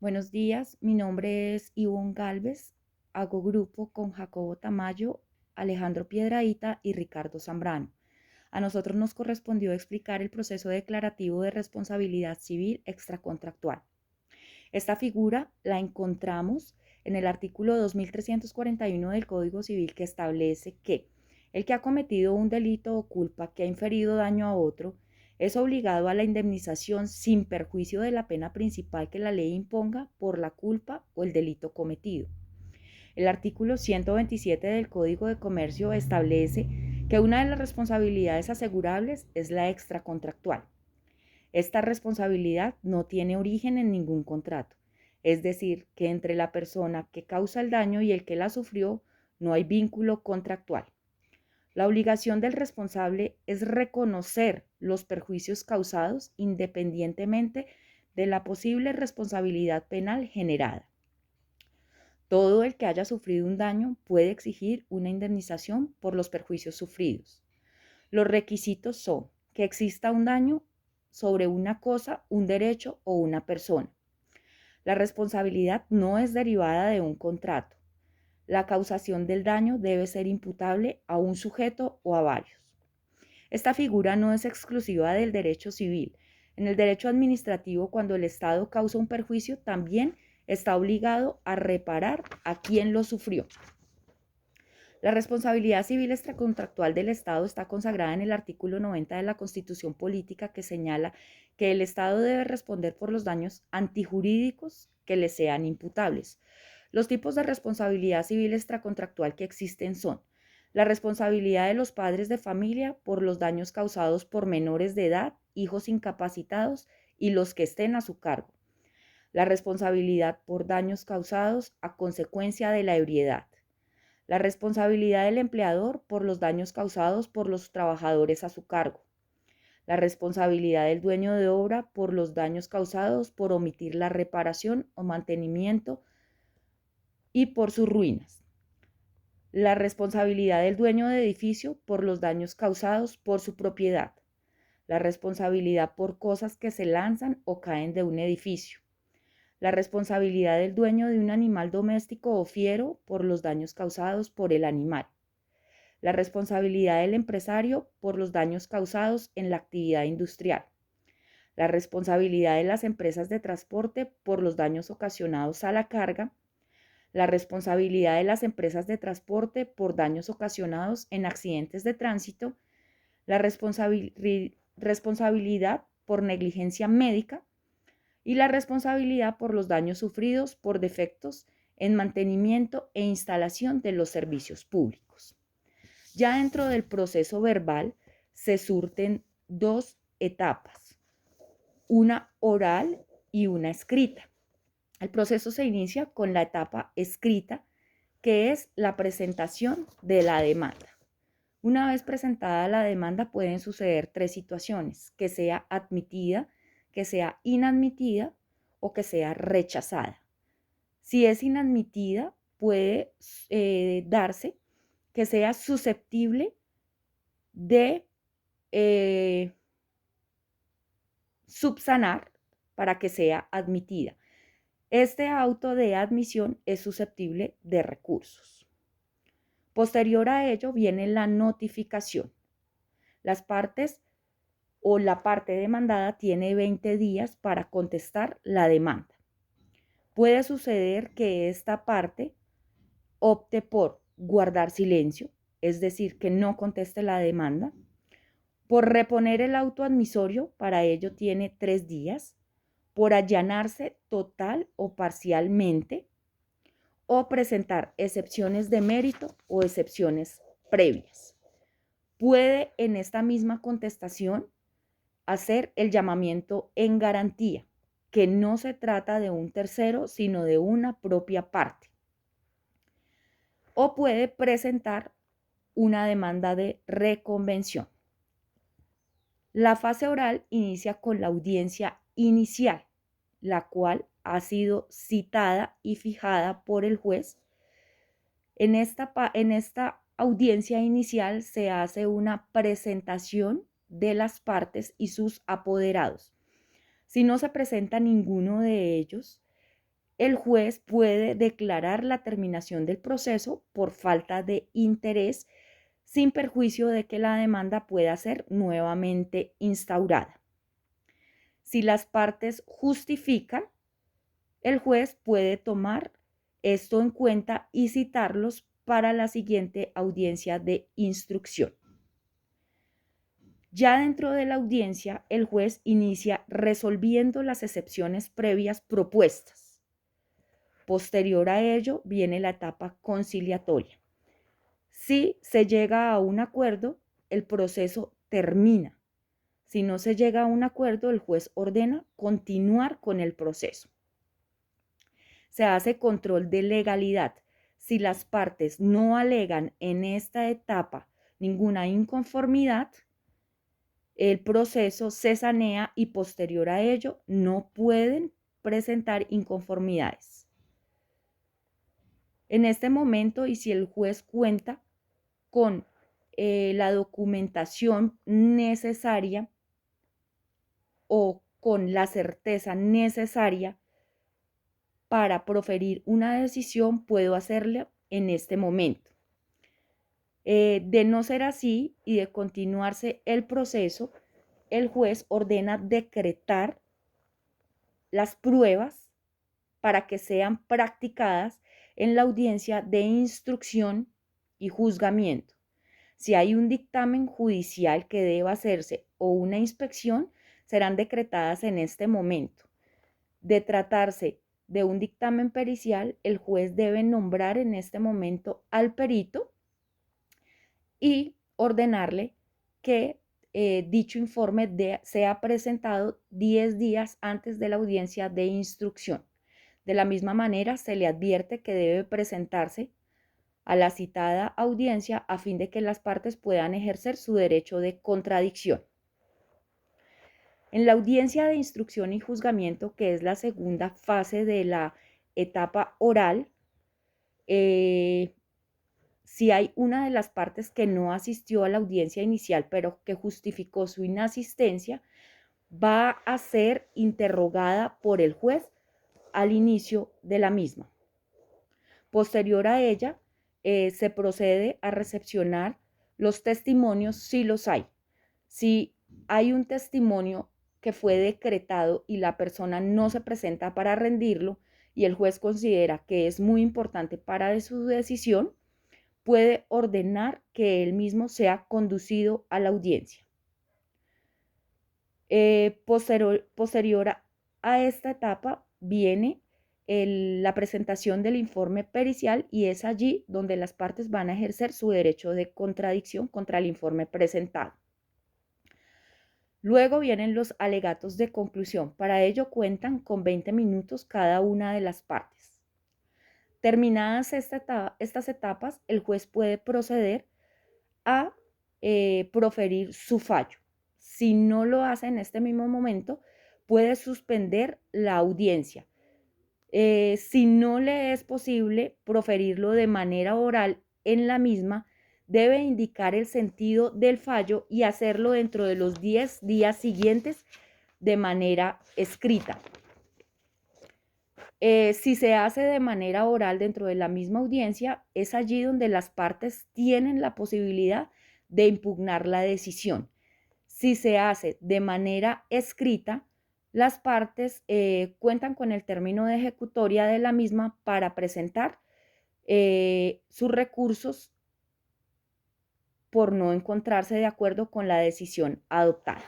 Buenos días, mi nombre es Ivonne Galvez, hago grupo con Jacobo Tamayo, Alejandro Piedrahita y Ricardo Zambrano. A nosotros nos correspondió explicar el proceso declarativo de responsabilidad civil extracontractual. Esta figura la encontramos en el artículo 2341 del Código Civil, que establece que el que ha cometido un delito o culpa que ha inferido daño a otro es obligado a la indemnización sin perjuicio de la pena principal que la ley imponga por la culpa o el delito cometido. El artículo 127 del Código de Comercio establece que una de las responsabilidades asegurables es la extracontractual. Esta responsabilidad no tiene origen en ningún contrato, es decir, que entre la persona que causa el daño y el que la sufrió no hay vínculo contractual. La obligación del responsable es reconocer los perjuicios causados independientemente de la posible responsabilidad penal generada. Todo el que haya sufrido un daño puede exigir una indemnización por los perjuicios sufridos. Los requisitos son que exista un daño sobre una cosa, un derecho o una persona. La responsabilidad no es derivada de un contrato. La causación del daño debe ser imputable a un sujeto o a varios. Esta figura no es exclusiva del derecho civil. En el derecho administrativo, cuando el Estado causa un perjuicio, también está obligado a reparar a quien lo sufrió. La responsabilidad civil extracontractual del Estado está consagrada en el artículo 90 de la Constitución Política, que señala que el Estado debe responder por los daños antijurídicos que le sean imputables. Los tipos de responsabilidad civil extracontractual que existen son la responsabilidad de los padres de familia por los daños causados por menores de edad, hijos incapacitados y los que estén a su cargo. La responsabilidad por daños causados a consecuencia de la ebriedad. La responsabilidad del empleador por los daños causados por los trabajadores a su cargo. La responsabilidad del dueño de obra por los daños causados por omitir la reparación o mantenimiento y por sus ruinas. La responsabilidad del dueño de edificio por los daños causados por su propiedad. La responsabilidad por cosas que se lanzan o caen de un edificio. La responsabilidad del dueño de un animal doméstico o fiero por los daños causados por el animal. La responsabilidad del empresario por los daños causados en la actividad industrial. La responsabilidad de las empresas de transporte por los daños ocasionados a la carga. La responsabilidad de las empresas de transporte por daños ocasionados en accidentes de tránsito. La responsabilidad por negligencia médica y la responsabilidad por los daños sufridos por defectos en mantenimiento e instalación de los servicios públicos. Ya dentro del proceso verbal se surten dos etapas, una oral y una escrita. El proceso se inicia con la etapa escrita, que es la presentación de la demanda. Una vez presentada la demanda pueden suceder tres situaciones: que sea admitida, que sea inadmitida o que sea rechazada. Si es inadmitida, puede darse que sea susceptible de subsanar para que sea admitida. Este auto de admisión es susceptible de recursos. Posterior a ello viene la notificación. Las partes o la parte demandada tiene 20 días para contestar la demanda. Puede suceder que esta parte opte por guardar silencio, es decir, que no conteste la demanda, por reponer el auto admisorio, para ello tiene 3 días, por allanarse total o parcialmente, o presentar excepciones de mérito o excepciones previas. Puede en esta misma contestación hacer el llamamiento en garantía, que no se trata de un tercero, sino de una propia parte. O puede presentar una demanda de reconvención. La fase oral inicia con la audiencia inicial, la cual ha sido citada y fijada por el juez. En esta audiencia inicial se hace una presentación de las partes y sus apoderados. Si no se presenta ninguno de ellos, el juez puede declarar la terminación del proceso por falta de interés sin perjuicio de que la demanda pueda ser nuevamente instaurada. Si las partes justifican, el juez puede tomar esto en cuenta y citarlos para la siguiente audiencia de instrucción. Ya dentro de la audiencia, el juez inicia resolviendo las excepciones previas propuestas. Posterior a ello viene la etapa conciliatoria. Si se llega a un acuerdo, el proceso termina. Si no se llega a un acuerdo, el juez ordena continuar con el proceso. Se hace control de legalidad. Si las partes no alegan en esta etapa ninguna inconformidad, el proceso se sanea y posterior a ello no pueden presentar inconformidades. En este momento, y si el juez cuenta con la documentación necesaria o con la certeza necesaria para proferir una decisión, puedo hacerla en este momento. De no ser así y de continuarse el proceso, el juez ordena decretar las pruebas para que sean practicadas en la audiencia de instrucción y juzgamiento. Si hay un dictamen judicial que deba hacerse o una inspección, serán decretadas en este momento. De tratarse de un dictamen pericial, el juez debe nombrar en este momento al perito y ordenarle que dicho informe sea presentado 10 días antes de la audiencia de instrucción. De la misma manera, se le advierte que debe presentarse a la citada audiencia a fin de que las partes puedan ejercer su derecho de contradicción. En la audiencia de instrucción y juzgamiento, que es la segunda fase de la etapa oral, si hay una de las partes que no asistió a la audiencia inicial, pero que justificó su inasistencia, va a ser interrogada por el juez al inicio de la misma. Posterior a ella, se procede a recepcionar los testimonios si los hay. Si hay un testimonio que fue decretado y la persona no se presenta para rendirlo y el juez considera que es muy importante para su decisión, puede ordenar que él mismo sea conducido a la audiencia. Posterior a esta etapa viene la presentación del informe pericial y es allí donde las partes van a ejercer su derecho de contradicción contra el informe presentado. Luego vienen los alegatos de conclusión. Para ello cuentan con 20 minutos cada una de las partes. Terminadas estas etapas, el juez puede proceder a proferir su fallo. Si no lo hace en este mismo momento, puede suspender la audiencia. Si no le es posible proferirlo de manera oral en la misma, debe indicar el sentido del fallo y hacerlo dentro de los 10 días siguientes de manera escrita. Si se hace de manera oral dentro de la misma audiencia, es allí donde las partes tienen la posibilidad de impugnar la decisión. Si se hace de manera escrita, las partes cuentan con el término de ejecutoria de la misma para presentar sus recursos por no encontrarse de acuerdo con la decisión adoptada.